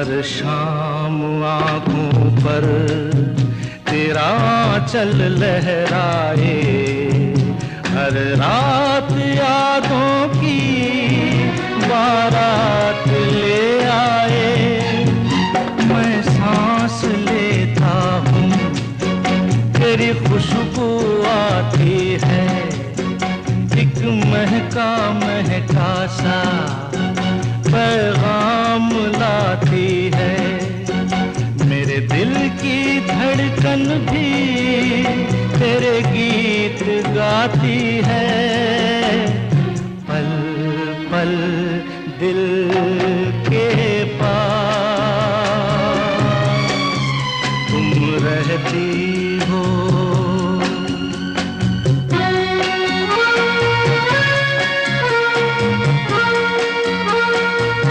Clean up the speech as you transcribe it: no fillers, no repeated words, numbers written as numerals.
हर शाम आँखों पर तेरा आंचल लहराए, हर रात यादों की बारात ले आए। मैं सांस लेता हूँ तेरी खुशबू आती है, एक महका महका सा पैगाम लाती है। मेरे दिल की धड़कन भी तेरे गीत गाती है। पल पल दिल